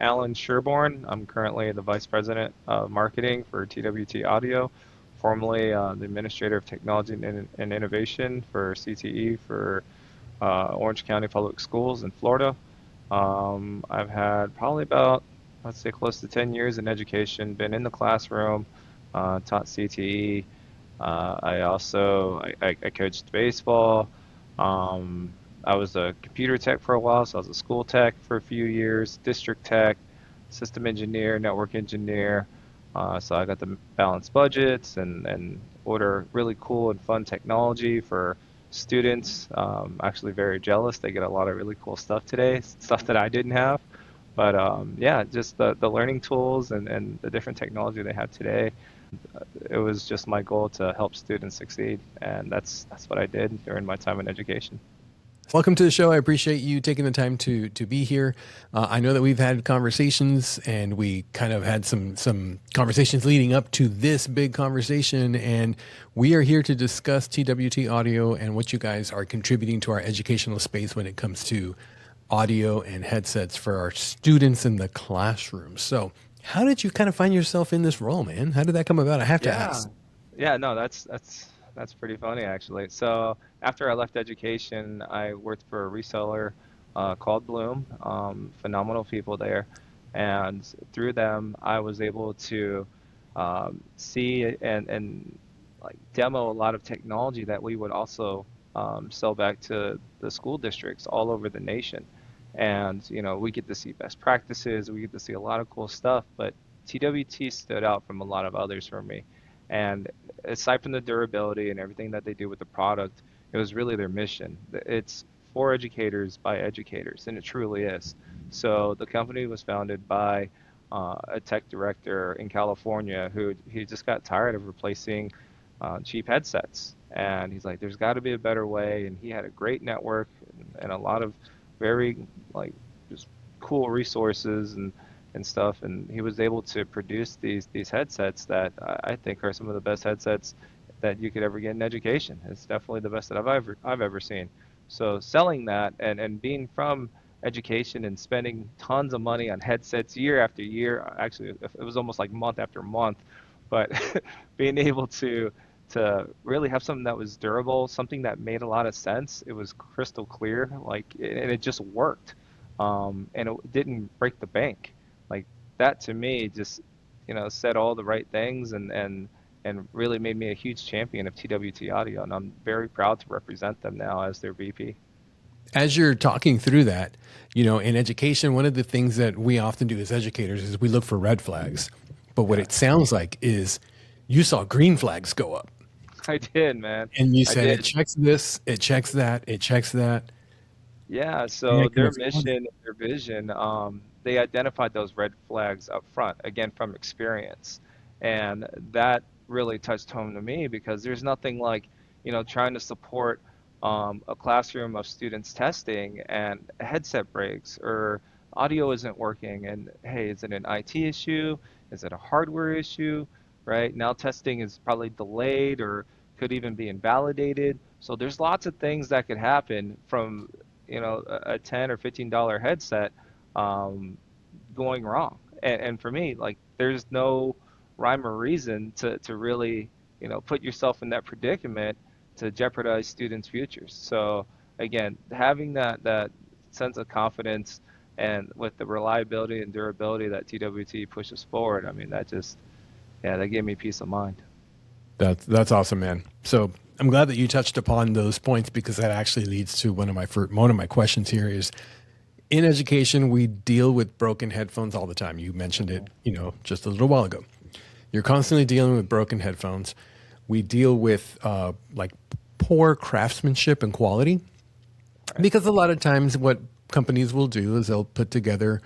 Alan Sherbourne. I'm currently the Vice President of Marketing for TWT Audio, formerly the Administrator of Technology and Innovation for CTE for Orange County Public Schools in Florida. I've had probably about, let's say, close to 10 years in education, been in the classroom, taught CTE. I coached baseball. Um, I was a computer tech for a while, so I was a school tech for a few years, district tech, system engineer, network engineer. So I got to balance budgets and order really cool and fun technology for students. Actually very jealous. They get a lot of really cool stuff today, stuff that I didn't have. But yeah, just the learning tools and the different technology they have today. It was just my goal to help students succeed, and that's what I did during my time in education. Welcome to the show. I appreciate you taking the time to be here. I know that we've had conversations, and we kind of had some conversations leading up to this big conversation, and we are here to discuss TWT Audio and what you guys are contributing to our educational space when it comes to audio and headsets for our students in the classroom. So, how did you kind of find yourself in this role, man? How did that come about? I have to Yeah, ask. yeah, no, that's pretty funny actually. So after I left education, I worked for a reseller called Bloom. Phenomenal people there, and through them, I was able to see and like demo a lot of technology that we would also sell back to the school districts all over the nation. And we get to see best practices, we get to see a lot of cool stuff, but TWT stood out from a lot of others for me. And aside from the durability and everything that they do with the product, it was really their mission. It's for educators by educators, and it truly is. So the company was founded by a tech director in California who he just got tired of replacing cheap headsets, and he's like, "There's got to be a better way." And he had a great network and a lot of very like just cool resources and stuff, and he was able to produce these headsets that I think are some of the best headsets that you could ever get in education. It's definitely the best that I've ever seen. So selling that and being from education and spending tons of money on headsets year after year, actually it was almost like month after month, but being able to really have something that was durable, something that made a lot of sense. It was crystal clear, like, and it just worked, and it didn't break the bank. Like that to me just, said all the right things and really made me a huge champion of TWT Audio, and I'm very proud to represent them now as their VP. As you're talking through that, in education, one of the things that we often do as educators is we look for red flags. But what Yeah, it sounds like is you saw green flags go up I did, man. and you I said, it did. checks this, it checks that, it checks that. Yeah, Yeah, so kind their of fun. mission, their vision, they identified those red flags up front, again, from experience. And that really touched home to me because there's nothing like, trying to support a classroom of students testing and a headset breaks or audio isn't working. And hey, is it an IT issue? Is it a hardware issue? Right? Now testing is probably delayed or could even be invalidated. So there's lots of things that could happen from a $10 or $15 headset um, going wrong. And for me, like, there's no rhyme or reason to really, put yourself in that predicament to jeopardize students' futures. So again, having that sense of confidence and with the reliability and durability that TWT pushes forward, I mean, that just, yeah, that gave me peace of mind. That's awesome, man. So I'm glad that you touched upon those points because that actually leads to one of my questions here is in education, we deal with broken headphones all the time. You mentioned it, Mhm. just a little while ago. You're constantly dealing with broken headphones. We deal with like poor craftsmanship and quality Right. because a lot of times what companies will do is they'll put together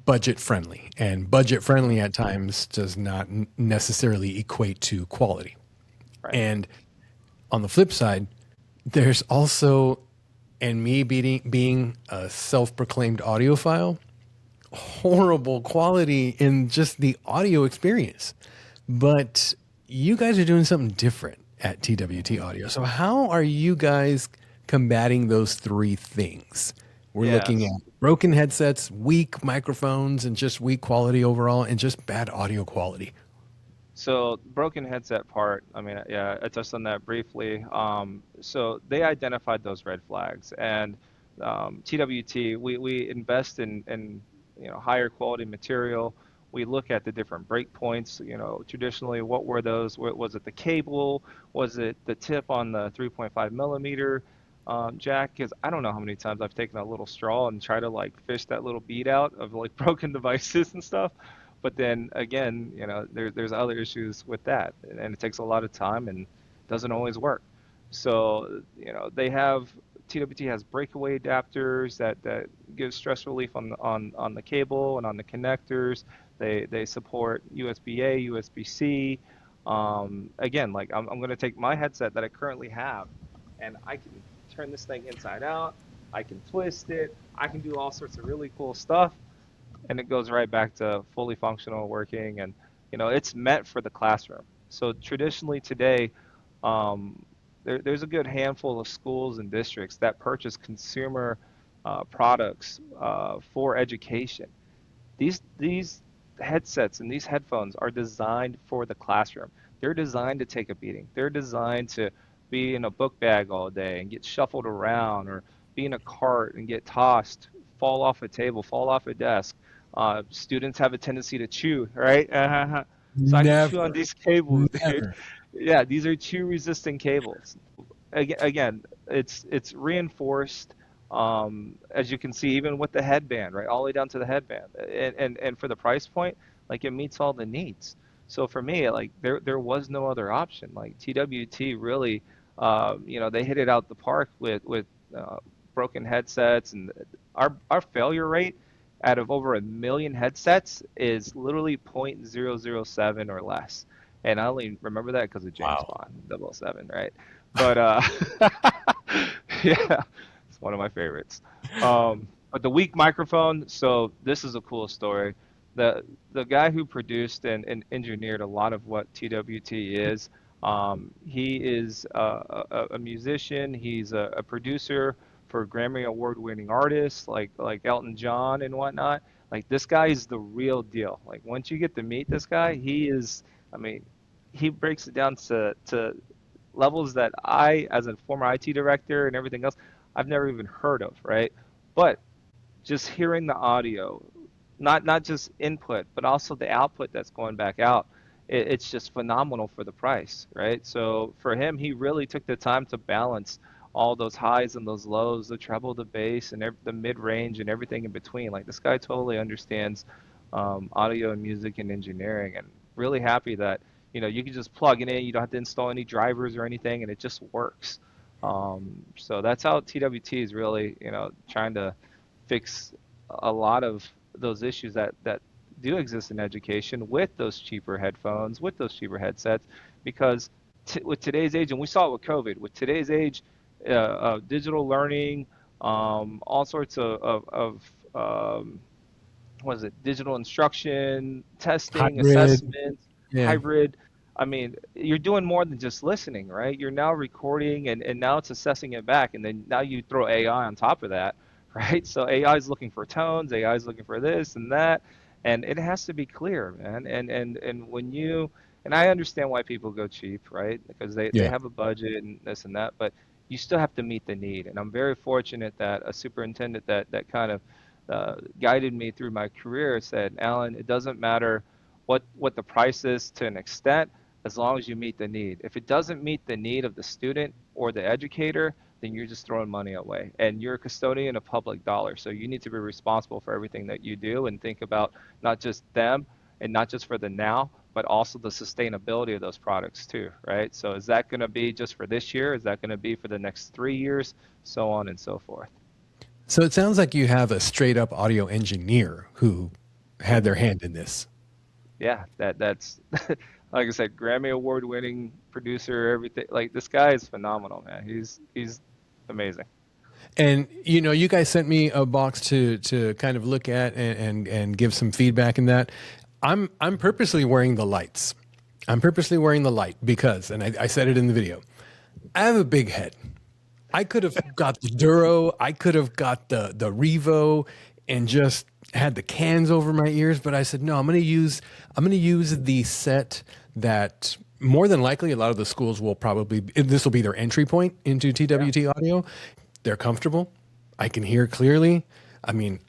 budget friendly, and budget friendly Mhm. at times does not necessarily equate to quality. Right. And on the flip side, there's also, and me being a self-proclaimed audiophile, horrible quality in just the audio experience. But you guys are doing something different at TWT Mhm. Audio. So how are you guys combating those three things? We're looking Yes. at broken headsets, weak microphones, and just weak quality overall, and just bad audio quality. So broken headset part, I mean, yeah, I touched on that briefly. So they identified those red flags, and TWT, we invest in higher quality material. We look at the different breakpoints. Traditionally, what were those? Was it the cable? Was it the tip on the 3.5 millimeter jack? Because I don't know how many times I've taken a little straw and try to like fish that little bead out of like broken devices and stuff. But then again, there's other issues with that, and it takes a lot of time and doesn't always work. So, they have TWT has breakaway adapters that give stress relief on the cable and on the connectors. They support USB-A, USB-C. Again, like I'm going to take my headset that I currently have, and I can turn this thing inside out. I can twist it. I can do all sorts of really cool stuff, and it goes right back to fully functional working, and it's meant for the classroom. So traditionally today, there's a good handful of schools and districts that purchase consumer products for education. These headsets and these headphones are designed for the classroom. They're designed to take a beating. They're designed to be in a book bag all day and get shuffled around, or be in a cart and get tossed, fall off a table, fall off a desk. Students have a tendency to chew, right? So I can chew on Never, these cables, dude. never. Yeah, these are chew resistant cables. Again, it's reinforced, as you can see, even with the headband, right, all the way down to the headband, and for the price point, like it meets all the needs. So for me, like there was no other option. Like TWT really, they hit it out the park with uh, broken headsets, and our failure rate out of over 1 million headsets is literally 0.007 or less. And I only remember that because of James Wow. Bond, 007, right? But yeah, it's one of my favorites. But the weak microphone. So this is a cool story. The guy who produced and engineered a lot of what TWT is, he is a musician. He's a producer for Grammy Award-winning artists like Elton John and whatnot. Like this guy is the real deal. Like once you get to meet this guy, he is. I mean, he breaks it down to levels that I, as a former IT director and everything else, I've never even heard of, right? But just hearing the audio, not just input, but also the output that's going back out, it's just phenomenal for the price, right? So for him, he really took the time to balance all those highs and those lows, the treble, the bass, and the mid range, and everything in between. Like this guy totally understands audio and music and engineering, and really happy that you can just plug it in. You don't have to install any drivers or anything, and it just works. So that's how TWT is really trying to fix a lot of those issues that do exist in education with those cheaper headphones, with those cheaper headsets, because with today's age, and we saw it with COVID, with today's age, digital learning, all sorts of what is it, digital instruction, testing, Hybrid. assessments, Yeah. hybrid. I mean, you're doing more than just listening, right? You're now recording, and now it's assessing it back. And then now you throw AI on top of that, right? So AI is looking for tones, AI is looking for this and that. And it has to be clear, man. And when and I understand why people go cheap, right? Because they Yeah. have a budget and this and that, but you still have to meet the need. And I'm very fortunate that a superintendent that kind of guided me through my career said, Alan, it doesn't matter what the price is to an extent, as long as you meet the need. If it doesn't meet the need of the student or the educator, then you're just throwing money away. And you're a custodian of public dollars, so you need to be responsible for everything that you do and think about not just them and not just for the now, but also the sustainability of those products too, right? So is that going to be just for this year? Is that going to be for the next 3 years? So on and so forth. So it sounds like you have a straight up audio engineer who had their hand in this. Yeah, that's like I said, Grammy award winning producer, everything. Like this guy is phenomenal, man. He's amazing. And you guys sent me a box to kind of look at and give some feedback in that. I'm purposely wearing the lights. I'm purposely wearing the light because, and I said it in the video, I have a big head. I could have got the Duro, I could have got the Revo, and just had the cans over my ears. But I said, no, I'm gonna use the set that more than likely a lot of the schools will probably this will be their entry point into Yeah, TWT audio. They're comfortable. I can hear clearly. I mean,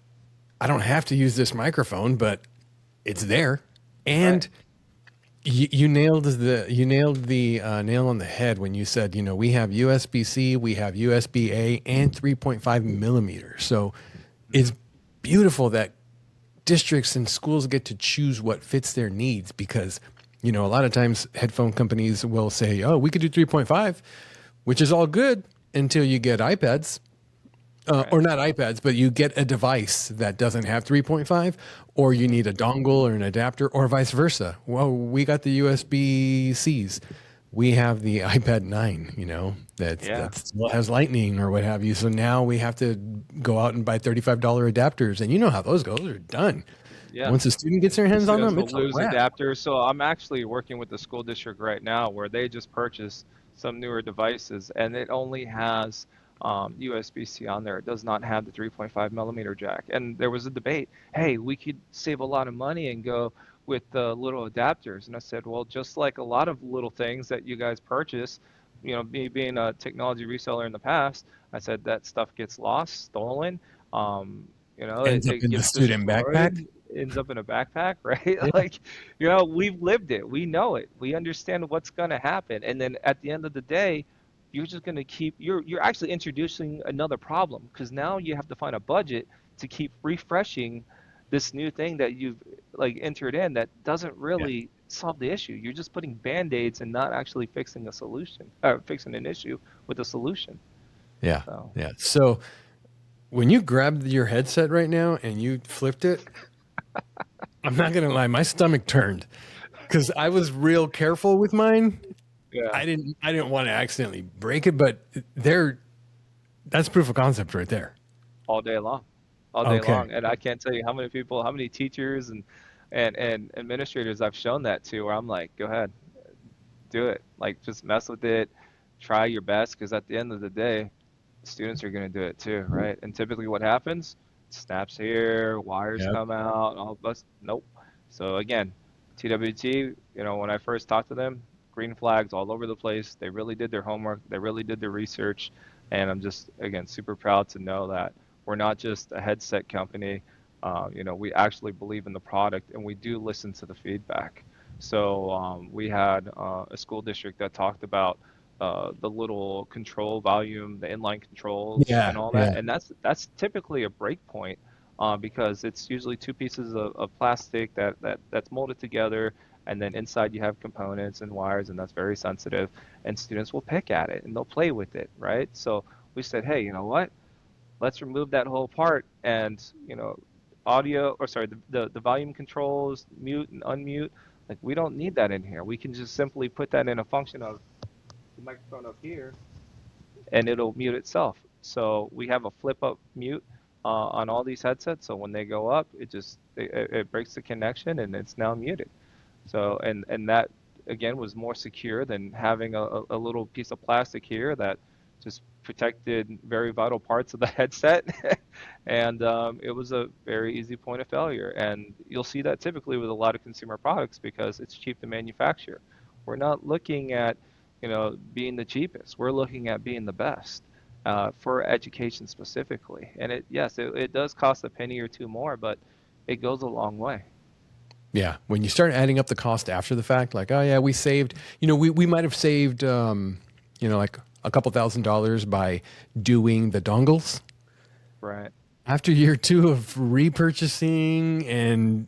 I don't have to use this microphone, but it's there. right. And you nailed the nail on the head when you said, we have USB C, we have USB A, and 3.5 millimeters. So it's beautiful that districts and schools get to choose what fits their needs, because a lot of times headphone companies will say, oh, we could do 3.5, which is all good until you get iPads, Right. or not iPads, but you get a device that doesn't have 3.5, or you need a dongle or an adapter, or vice versa. Well, we got the USB Cs. We have the iPad 9, Yeah. that still has Lightning or what have you. So now we have to go out and buy $35 adapters. And you know how those go. Those are done. Yeah. Once a student gets their The hands on students them, will it's a lose wrap. adapters. So I'm actually working with the school district right now where they just purchased some newer devices and it only has USB-C on there. It does not have the 3.5 millimeter jack. And there was a debate. Hey, we could save a lot of money and go with the little adapters. And I said, well, just like a lot of little things that you guys purchase, me being a technology reseller in the past, I said that stuff gets lost, stolen. Um, Ends up it in the gets student backpack. destroyed, ends up in a backpack, right? Yeah. Like, we've lived it. We know it. We understand what's going to happen. And then at the end of the day, you're just going to you're actually introducing another problem because now you have to find a budget to keep refreshing this new thing that you've like entered in that doesn't Yeah. really solve the issue. You're just putting band-aids and not actually fixing a solution or fixing an issue with a solution. Yeah. So, Yeah. So when you grabbed your headset right now and you flipped it, I'm not going to lie, my stomach turned because I was real careful with mine. yeah. I didn't want to accidentally break it, but there, that's proof of concept right there. All day long, all day Okay. long. And I can't tell you how many people, how many teachers and administrators I've shown that to, where I'm like, go ahead, do it. Like, just mess with it, try your best, because at the end of the day, students are going to do it too, right? And typically, what happens? Snaps here, wires Yep. come out, all bust. Nope. So again, TWT. When I first talked to them, green flags all over the place. They really did their homework. They really did their research, and I'm just again super proud to know that we're not just a headset company. We actually believe in the product, and we do listen to the feedback. So we had a school district that talked about the little control volume, the inline controls, and Yeah. all that. Yeah. And that's typically a break point because it's usually two pieces of plastic that's molded together, and then inside you have components and wires, and that's very sensitive. And students will pick at it and they'll play with it, right? So we said, hey, you know what? Let's remove that whole part and audio or sorry the volume controls, mute and unmute. Like we don't need that in here. We can just simply put that in a function of the microphone up here and it'll mute itself. So we have a flip up mute on all these headsets. So when they go up, it breaks the connection and it's now muted. So and that again was more secure than having a little piece of plastic here that just protected very vital parts of the headset. And it was a very easy point of failure. And you'll see that typically with a lot of consumer products because it's cheap to manufacture. We're not looking at being the cheapest. We're looking at being the best for education specifically. And it does cost a penny or two more, but it goes a long way. Yeah. When you start adding up the cost after the fact, like, oh yeah, we saved, we might have saved, like a couple $1,000s by doing the dongles. Right. After year two of repurchasing and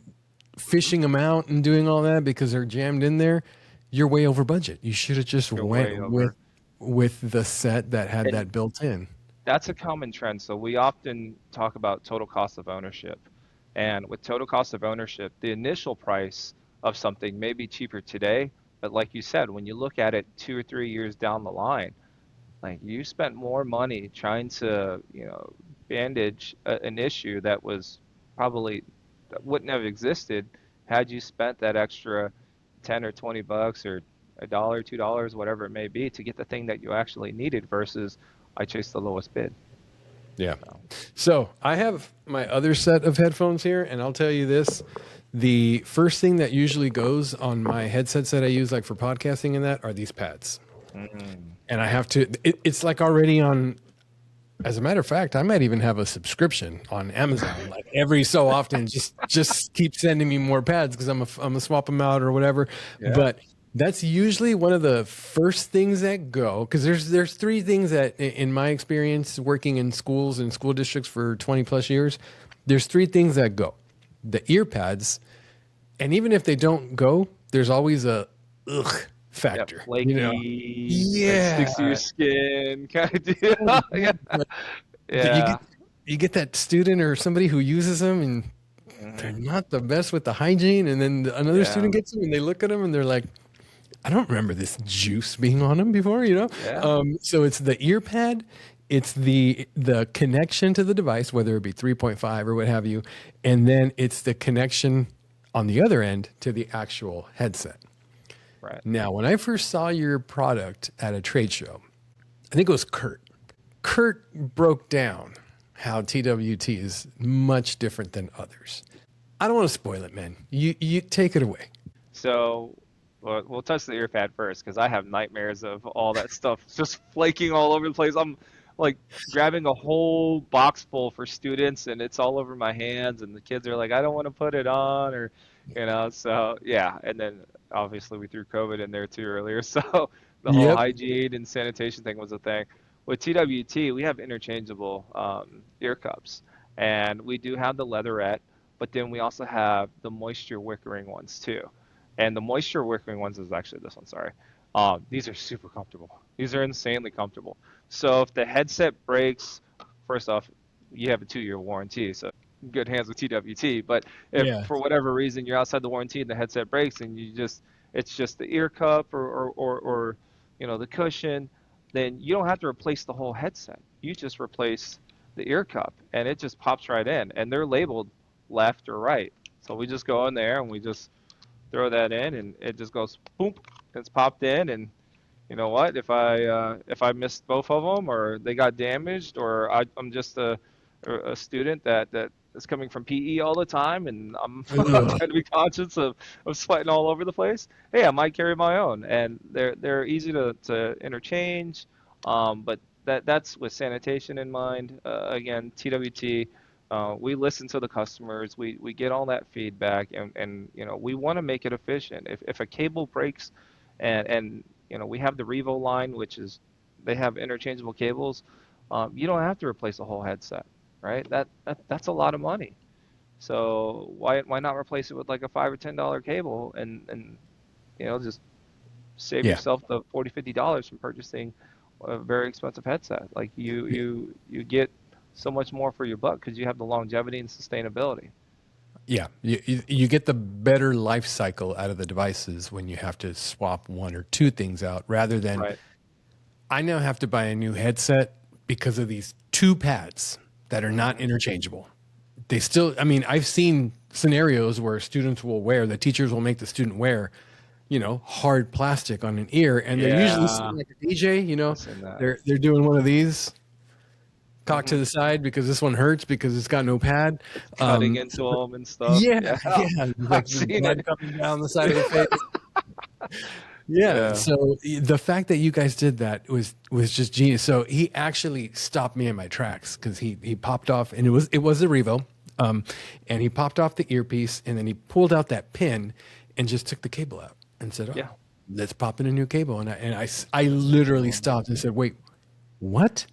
fishing them out and doing all that because they're jammed in there, you're way over budget. You should have just You're went way over. with the set that had And that built in. that's a common trend. So we often talk about total cost of ownership. And with total cost of ownership, the initial price of something may be cheaper today, but like you said, when you look at it 2 or 3 years down the line, like you spent more money trying to, bandage an issue that was probably that wouldn't have existed had you spent that extra 10 or 20 bucks or a dollar, $2, whatever it may be to get the thing that you actually needed versus I chase the lowest bid. Yeah. So, So I have my other set of headphones here, and I'll tell you this. The first thing that usually goes on my headsets that I use, like for podcasting and that, are these pads. mm, And I have to, it's like already on, as a matter of fact, I might even have a subscription on Amazon. Like every so often, just keep sending me more pads because I'm a swap them out or whatever. yeah. But that's usually one of the first things that go because there's three things that in my experience working in schools and school districts for 20 plus years, there's three things that go: the ear pads, and even if they don't go, there's always a ugh Yep. factor. You know? Flaky, it sticks to your Yeah. skin kind of deal. Yeah. You Yeah. get that student or somebody who uses them and they're Hmm. not the best with the hygiene, and then another Yeah. student gets them and they look at them and they're like, I don't remember this juice being on them before, you know. Yeah. So it's the ear pad, it's the connection to the device, whether it be 3.5 or what have you, and then it's the connection on the other end to the actual headset. Right. Now, when I first saw your product at a trade show, I think it was Kurt. Kurt broke down how TWT is much different than others. I don't want to spoil it, man. You take it away. So we'll touch the ear pad first because I have nightmares of all that stuff just flaking all over the place. I'm like grabbing a whole box full for students and it's all over my hands and the kids are like, I don't want to put it on or, so yeah. And then obviously we threw COVID in there too earlier. So the whole Yep. hygiene and sanitation thing was a thing. With TWT, we have interchangeable ear cups and we do have the leatherette, but then we also have the moisture wickering ones too. And the moisture wicking ones is actually this one, sorry. These are super comfortable. These are insanely comfortable. So if the headset breaks, first off, you have a 2-year warranty, so good hands with TWT. But if Yeah. for whatever reason you're outside the warranty and the headset breaks and it's just the ear cup or the cushion, then you don't have to replace the whole headset. You just replace the ear cup and it just pops right in. And they're labeled left or right. So we just go in there and we just throw that in, and it just goes boom. It's popped in, and you know what? If I missed both of them, or they got damaged, or I'm just a student that is coming from PE all the time, and I'm I'm Ugh. trying to be conscious of sweating all over the place. Hey, I might carry my own, and they're easy to interchange, but that's with sanitation in mind. Again, TWT. We listen to the customers. We get all that feedback, and we want to make it efficient. If a cable breaks, and we have the Revo line, which is they have interchangeable cables. You don't have to replace the whole headset, right? That's a lot of money. So why not replace it with like a $5 or $10 cable and just save Yeah. yourself the 40 $50 from purchasing a very expensive headset. Like you get so much more for your buck because you have the longevity and sustainability. Yeah. You get the better life cycle out of the devices when you have to swap one or two things out rather than Right. I now have to buy a new headset because of these two pads that are not Hmm. interchangeable. They still, I mean, I've seen scenarios where students will wear, the teachers will make the student wear, hard plastic on an ear, and they're usually Yeah, sitting like a DJ, I've seen that. they're doing one of these, cock to Hmm. the side because this one hurts because it's got no pad. It's cutting Um, into them and stuff. yeah, Yeah, yeah, like I've the seen blood it. coming down the side of the face. Yeah. Yeah. So the fact that you guys did that was just genius. So he actually stopped me in my tracks because he popped off and it was a Revo, and he popped off the earpiece and then he pulled out that pin and just took the cable out and said, "Oh, Yeah. let's pop in a new cable." And I literally stopped and said, "Wait, what?"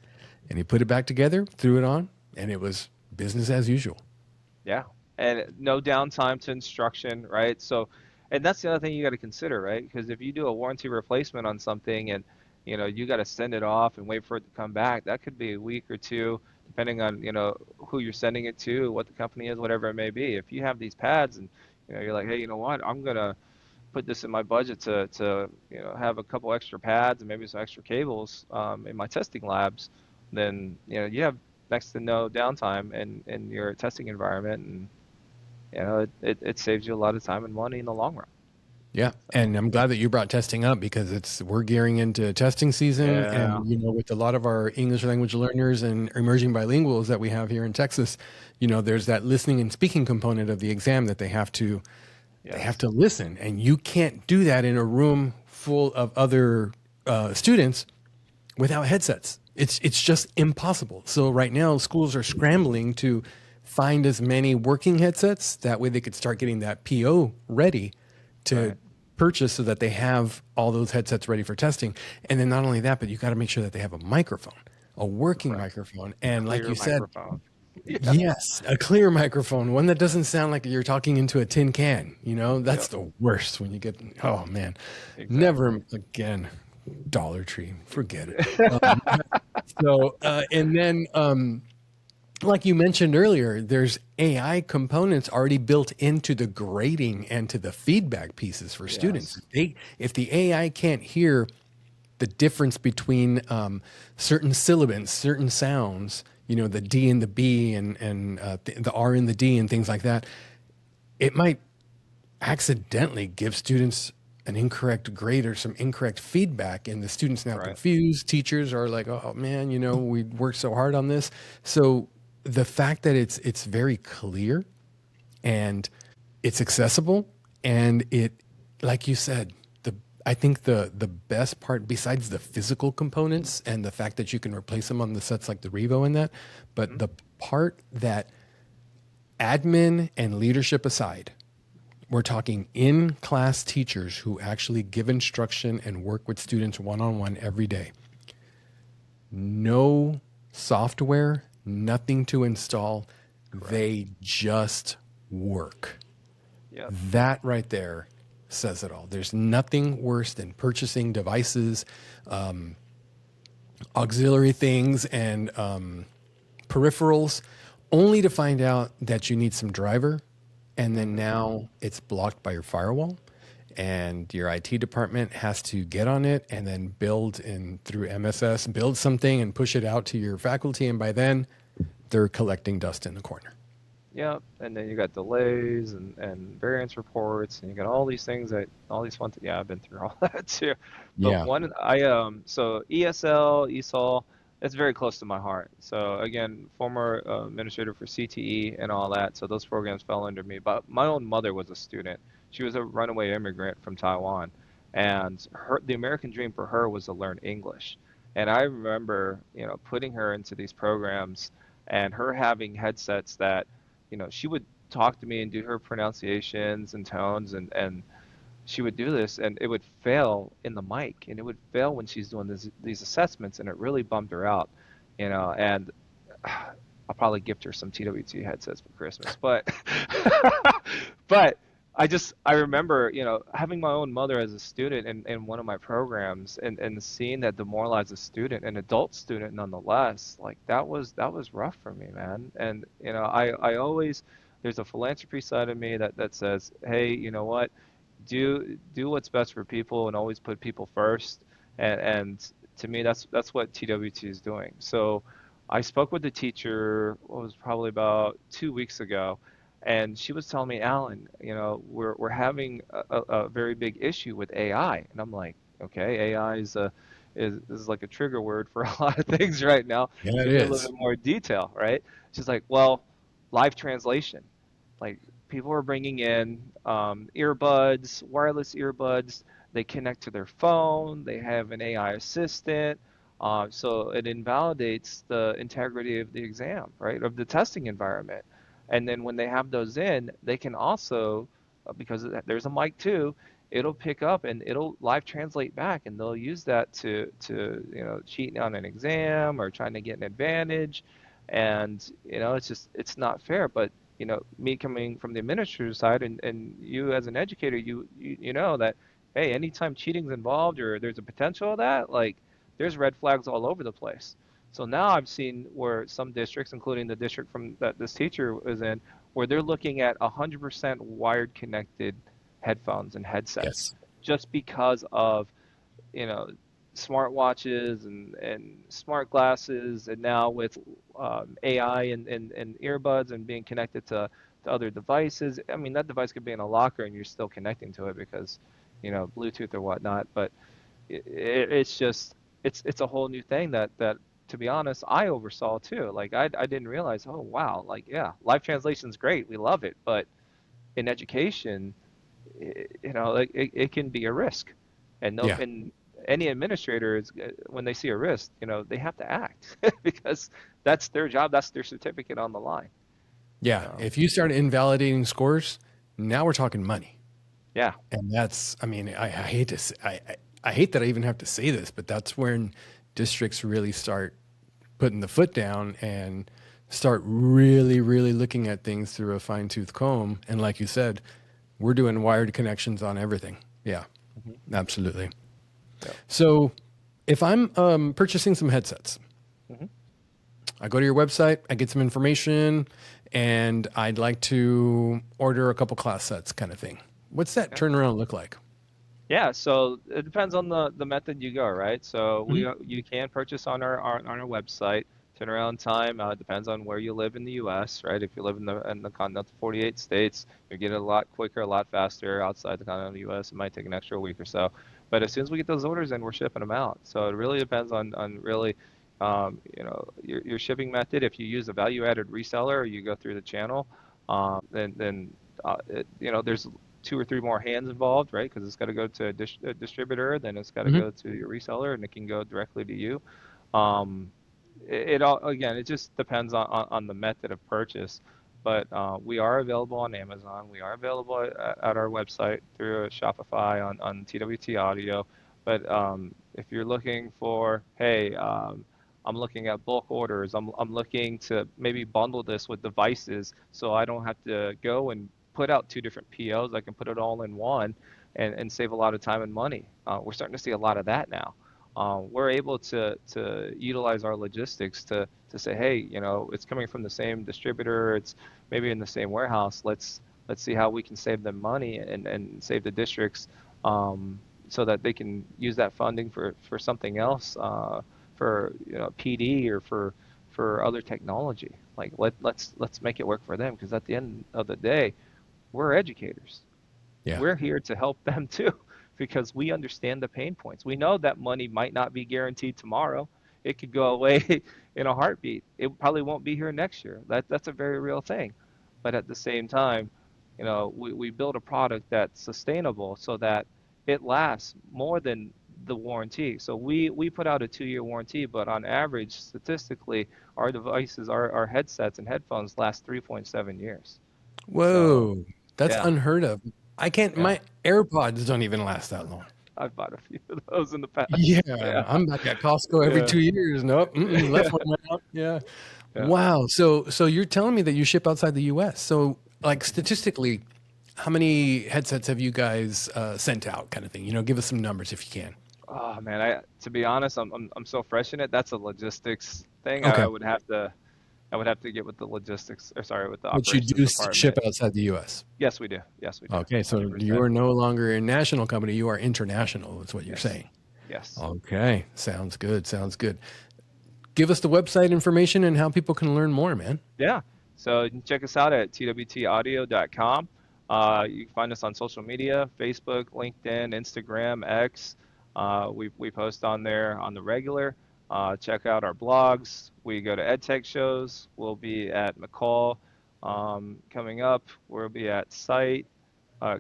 And he put it back together, threw it on, and it was business as usual. Yeah, and no downtime to instruction, right? So, and that's the other thing you got to consider, right? Because if you do a warranty replacement on something and you got to send it off and wait for it to come back, that could be a week or two, depending on who you're sending it to, what the company is, whatever it may be. If you have these pads and you're like, hey, you know what? I'm gonna put this in my budget to have a couple extra pads and maybe some extra cables in my testing labs, then you have next to no downtime in your testing environment, and it saves you a lot of time and money in the long run. Yeah, So and I'm glad that you brought testing up because we're gearing into testing season, yeah, and with a lot of our English language learners and emerging bilinguals that we have here in Texas, there's that listening and speaking component of the exam that they have to yes, listen, and you can't do that in a room full of other students without headsets. It's just impossible. So right now, schools are scrambling to find as many working headsets. That way, they could start getting that PO ready to right, purchase, so that they have all those headsets ready for testing. And then not only that, but you got to make sure that they have a microphone, a working correct. microphone, A and like clear you said, microphone. Yeah, yes, a clear microphone, one that doesn't sound like you're talking into a tin can. That's yep, the worst when you get. Oh man, never exactly. again. Dollar Tree, forget it. And then, like you mentioned earlier, there's AI components already built into the grading and to the feedback pieces for students. Yes, If the AI can't hear the difference between certain syllabants, certain sounds, the D and the B, and the R and the D, and things like that, it might accidentally give students an incorrect grade or some incorrect feedback, and the students now right. confused. Teachers are like, oh man, we worked so hard on this. So the fact that it's very clear, and it's accessible, and it, like you said, I think the best part, besides the physical components and the fact that you can replace them on the sets like the Revo and that, but Mhm. the part that, admin and leadership aside, we're talking in class teachers who actually give instruction and work with students one on one every day. No software, nothing to install. Correct. They just work. Yep. That right there says it all. There's nothing worse than purchasing devices, auxiliary things, and peripherals, only to find out that you need some driver, and then Hmm. now it's blocked by your firewall, and your IT department has to get on it and then build in through MSS, build something and push it out to your faculty, and by then they're collecting dust in the corner. Yep. And then you got delays and variance reports, and you got all these things that all these fun. Yeah, I've been through all that too. But Yeah. one, so ESL, ESOL, it's very close to my heart. So again, former administrator for CTE and all that. So those programs fell under me. But my own mother was a student. She was a runaway immigrant from Taiwan, and the American dream for her was to learn English. And I remember, putting her into these programs and her having headsets that she would talk to me and do her pronunciations and tones, and she would do this, and it would fail in the mic, and it would fail when she's doing these assessments, and it really bummed her out, and I'll probably gift her some TWT headsets for Christmas, but but I remember, having my own mother as a student in one of my programs, and seeing that demoralize a student, an adult student nonetheless, like that was rough for me, man. And I always, there's a philanthropy side of me that says, hey, you know what? Do what's best for people and always put people first. And to me, that's what TWT is doing. So I spoke with the teacher, what was probably about 2 weeks ago, and she was telling me, Alan, we're having a very big issue with AI. And I'm like, okay, AI is like a trigger word for a lot of things right now. Yeah, it Give me a little is. bit more detail, right? She's like, well, live translation. Like, people are bringing in earbuds, wireless earbuds. They connect to their phone. They have an AI assistant. So it invalidates the integrity of the exam, right, of the testing environment. And then when they have those in, they can also, because there's a mic too, it'll pick up and it'll live translate back, and they'll use that to cheating on an exam or trying to get an advantage. And it's not fair. But me coming from the administrator side, and you as an educator, you know that, hey, anytime cheating's involved or there's a potential of that, like, there's red flags all over the place. So now I've seen where some districts, including the district from that this teacher was in, where they're looking at 100% wired connected headphones and headsets Yes. just because of, you know, smart watches and smart glasses, and now with AI and earbuds and being connected to other devices. I mean, that device could be in a locker and you're still connecting to it because Bluetooth or whatnot. But it's just it's a whole new thing that to be honest I oversaw too. Like I didn't realize. Oh wow, like yeah, live translation's great. We love it, but in education, like it can be a risk, and no, Yeah. and any administrator is when they see a risk, they have to act because that's their job, that's their certificate on the line. Yeah. So If you start invalidating scores, now we're talking money. yeah. And that's, I mean, I hate to, I hate that I even have to say this, but that's when districts really start putting the foot down and start really, really looking at things through a fine tooth comb. And like you said, we're doing wired connections on everything. Yeah, Hmm. absolutely. Yeah. So if I'm purchasing some headsets, Hmm. I go to your website, I get some information, and I'd like to order a couple class sets kind of thing. What's that turnaround look like? Yeah, so it depends on the method you go, right? So Mhm. you can purchase on our website. Turnaround time depends on where you live in the U.S., right? If you live in the continental 48 states, you get it a lot quicker, a lot faster. Outside the continental U.S., it might take an extra week or so. But as soon as we get those orders in, we're shipping them out. So it really depends on really, your shipping method. If you use a value-added reseller or you go through the channel, then there's two or three more hands involved, right? Because it's got to go to a distributor, then it's got to Mhm. go to your reseller, and it can go directly to you. Um, it all again, it just depends on the method of purchase. But we are available on Amazon. We are available at our website through Shopify on TWT Audio. But if you're looking for, hey, I'm looking at bulk orders. I'm looking to maybe bundle this with devices so I don't have to go and put out two different POs. I can put it all in one and save a lot of time and money. We're starting to see a lot of that now. We're able to utilize our logistics to say, hey, it's coming from the same distributor, it's maybe in the same warehouse. Let's see how we can save them money and save the districts, so that they can use that funding for something else, for PD or for other technology. Like let's make it work for them because at the end of the day, we're educators. Yeah. We're here to help them too because we understand the pain points. We know that money might not be guaranteed tomorrow. It could go away in a heartbeat. It probably won't be here next year. That's a very real thing. But at the same time, we build a product that's sustainable so that it lasts more than the warranty. So we put out a 2-year warranty, but on average, statistically, our devices, our headsets and headphones last 3.7 years. So Whoa, that's yeah, unheard of. I can't. yeah. My AirPods don't even last that long. I've bought a few of those in the past. Yeah, Yeah, I'm back at Costco every yeah, 2 years. Nope, left one went out. Yeah. yeah. Wow. So you're telling me that you ship outside the U.S. So like statistically, how many headsets have you guys sent out? Kind of thing. Give us some numbers if you can. Oh man, to be honest, I'm so fresh in it. That's a logistics thing. I Okay. would have to get with the logistics, or sorry, with the But you operations do ship department. outside the U.S. Yes, we do. Yes, we do. Okay. So you 100%. are no longer a national company. You are international. Is what you're Yes, saying. yes. Okay. Sounds good. Sounds good. Give us the website information and how people can learn more, man. Yeah. So you can check us out at twtaudio.com. You can find us on social media: Facebook, LinkedIn, Instagram, X. We post on there on the regular. Check out our blogs. We go to EdTech shows. We'll be at McCall coming up. We'll be at Site,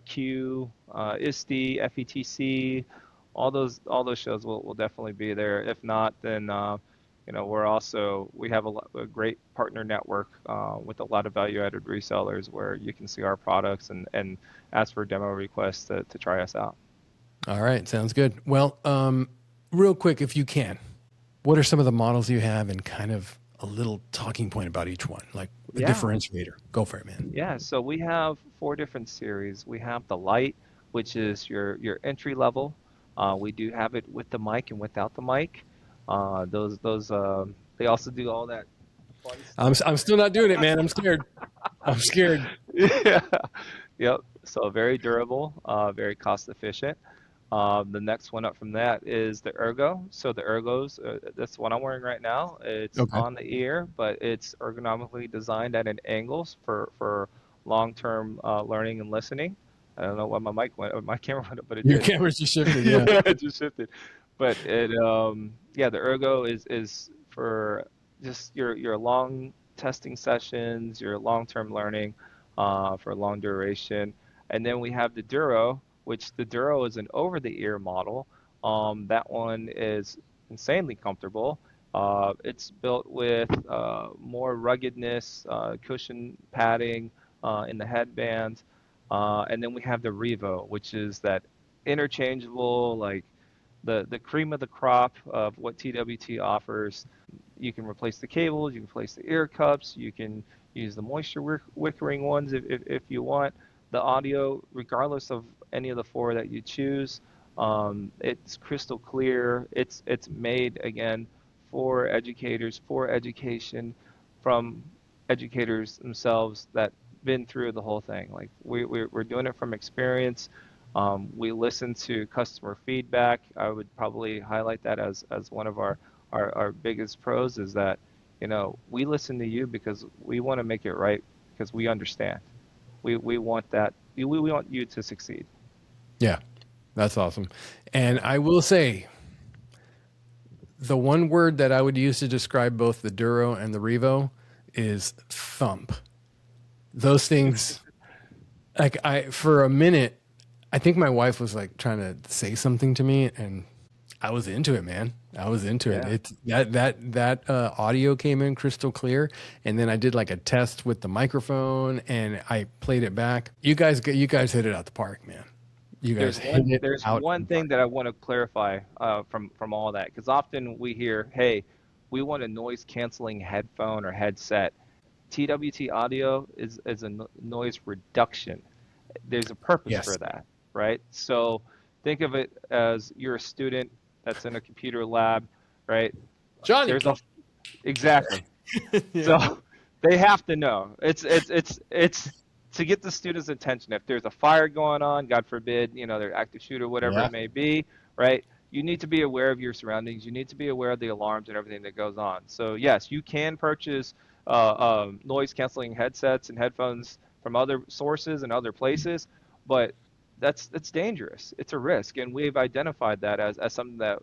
Q, ISTE, FETC. All those shows will definitely be there. If not, then we have a great partner network with a lot of value-added resellers where you can see our products and ask for demo requests to try us out. All right, sounds good. Well, real quick, if you can, what are some of the models you have and kind of a little talking point about each one, like a Yeah, differentiator? Go for it, man. yeah. So we have four different series. We have the light, which is your entry level. We do have it with the mic and without the mic. Those they also do all that fun I'm, stuff. I'm still not doing it, man. I'm scared. I'm scared. Yeah. Yep. So very durable, very cost efficient. The next one up from that is the Ergo. So the Ergos, that's what I'm wearing right now. It's Okay. on the ear, but it's ergonomically designed at an angles for long-term learning and listening. I don't know why my mic went, or my camera went up, but it Your did. camera's just shifted, Yeah, yeah. it just shifted. But yeah, the ergo is for just your long testing sessions, your long-term learning, for long duration. And then we have the Duro, which the Duro is an over-the-ear model. That one is insanely comfortable. It's built with more ruggedness, cushion padding in the headband. And then we have the Revo, which is that interchangeable, like the cream of the crop of what TWT offers. You can replace the cables, you can replace the ear cups, you can use the moisture wickering ones if you want. The audio, regardless of any of the four that you choose, it's crystal clear. It's made again for educators, for education, from educators themselves that been through the whole thing. Like we're doing it from experience. We listen to customer feedback. I would probably highlight that as one of our biggest pros is that, we listen to you because we want to make it right because we understand. We want that. We want you to succeed. Yeah, that's awesome. And I will say, the one word that I would use to describe both the Duro and the Revo is thump. Those things, like for a minute, I think my wife was like trying to say something to me, and I was into it, man. I was into it. Yeah. It's that audio came in crystal clear, and then I did like a test with the microphone, and I played it back. You guys hit it out the park, man. You guys hit it There's out one the thing park. that I want to clarify from all that because often we hear, hey, we want a noise canceling headphone or headset. TWT audio is a noise reduction. There's a purpose for Yes, that, right? So think of it as you're a student that's in a computer lab, right? Johnny. There's a exactly. Yeah, So they have to know. It's to get the students' attention. If there's a fire going on, God forbid, they're active shooter, whatever yeah. it may be, right? You need to be aware of your surroundings. You need to be aware of the alarms and everything that goes on. So yes, you can purchase noise canceling headsets and headphones from other sources and other places, but that's dangerous. It's a risk, and we've identified that as something that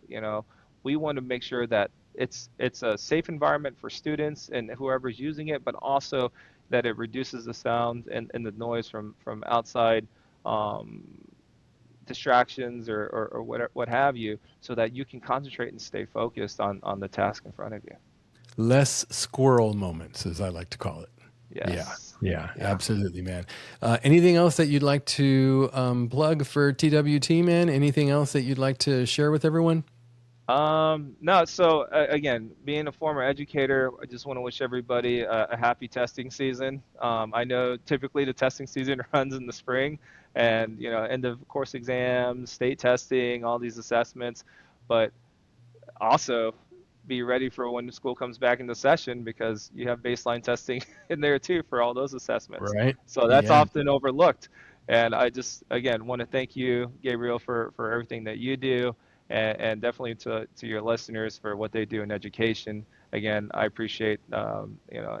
we want to make sure that it's a safe environment for students and whoever's using it, but also that it reduces the sound and the noise from outside um, distractions or what have you, so that you can concentrate and stay focused on the task in front of you. Less squirrel moments, as I like to call it. Yeah, Yes. yeah, Yeah. absolutely, man. Anything else that you'd like to plug for TWT, man? Anything else that you'd like to share with everyone? No, so again, being a former educator, I just want to wish everybody a happy testing season. I know typically the testing season runs in the spring and, end of course exams, state testing, all these assessments, but also be ready for when the school comes back into session because you have baseline testing in there too for all those assessments. Right. So that's Yeah. often overlooked. And I just, again, want to thank you, Gabriel, for everything that you do and definitely to your listeners for what they do in education. Again, I appreciate,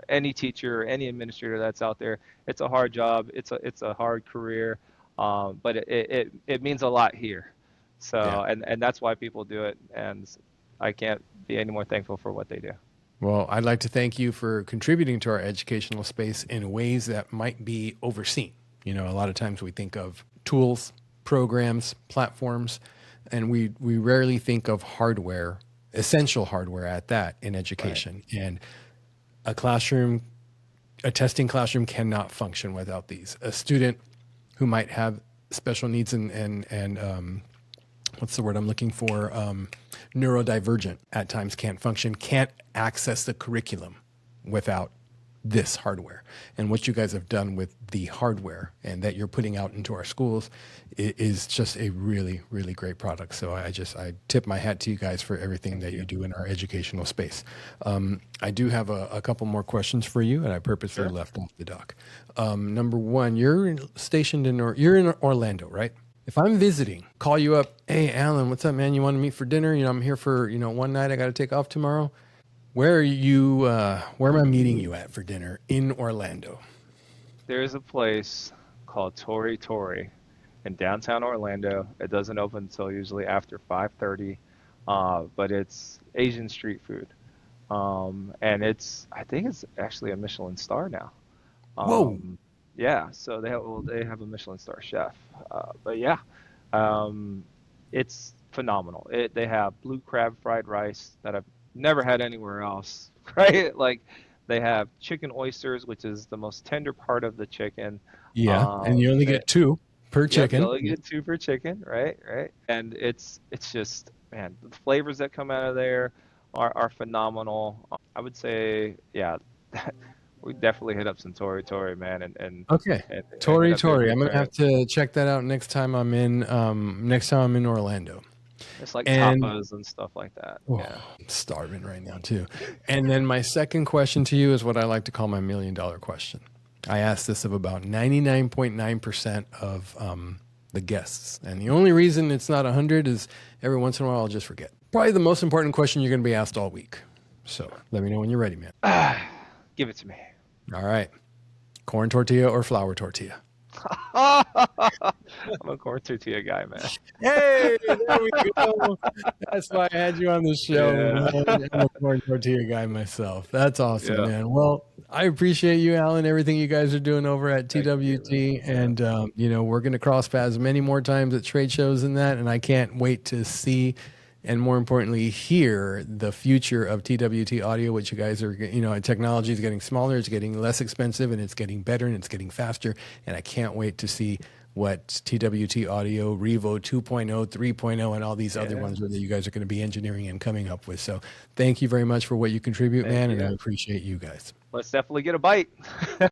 any teacher, any administrator that's out there. It's a hard job. It's a hard career, but it means a lot here. Yeah. So, and that's why people do it. And I can't be any more thankful for what they do. Well, I'd like to thank you for contributing to our educational space in ways that might be overseen. A lot of times we think of tools, programs, platforms, and we rarely think of hardware, essential hardware at that in Right. education. And a classroom, a testing classroom cannot function without these. A student who might have special needs and what's the word I'm looking for? Neurodivergent at times can't function, can't access the curriculum without this hardware. And what you guys have done with the hardware and that you're putting out into our schools is just a really, really great product. So I tip my hat to you guys for everything Thank that you you. do in our educational space. I do have a couple more questions for you, and I purposely Sure. left off the doc. Number one, you're in Orlando, right? If I'm visiting, call you up, hey Alan, what's up, man? You want to meet for dinner? I'm here for one night. I got to take off tomorrow. Where are you? Where am I meeting you at for dinner in Orlando? There's a place called Tori Tori. in downtown Orlando. It doesn't open until usually after 5:30, but it's Asian street food. And I think it's actually a Michelin star now. Whoa. Um, yeah, so they have a Michelin star chef. But yeah, um, it's phenomenal. They have blue crab fried rice that I've never had anywhere else, right? Like they have chicken oysters, which is the most tender part of the chicken. Yeah, and you only They, get two per yep, you chicken. only Yeah. get two for chicken, right? Right. And it's just, man, the flavors that come out of there are phenomenal. I would say, yeah, we definitely hit up some Tori Tori, man, Okay. and hit Tori up their Tori. blue I'm gonna have crab. to check that out next time I'm in Orlando. It's like And tapas and stuff like that. oh, Yeah. I'm starving right now too. And then my second question to you is what I like to call my $1,000,000 question. I ask this of about 99.9% of the guests, and the only reason it's not 100 is every once in a while I'll just forget. Probably the most important question you're going to be asked all week. So let me know when you're ready, man. Give it to me. All right, corn tortilla or flour tortilla? I'm a corn tortilla guy, man. Hey, there we go. That's why I had you on the show, Yeah. man. I'm a corn tortilla guy myself. That's awesome, Yeah. man. Well, I appreciate you, Alan, everything you guys are doing over at Thank you, man. TWT. Yeah. And, we're going to cross paths many more times at trade shows than that. And I can't wait to see and more importantly, hear the future of TWT audio, which you guys are, technology is getting smaller, it's getting less expensive, and it's getting better and it's getting faster. And I can't wait to see what TWT Audio, Revo 2.0, 3.0, and all these other Yeah. ones that you guys are going to be engineering and coming up with. So thank you very much for what you contribute, Thank man, and I you. appreciate you guys. Let's definitely get a bite.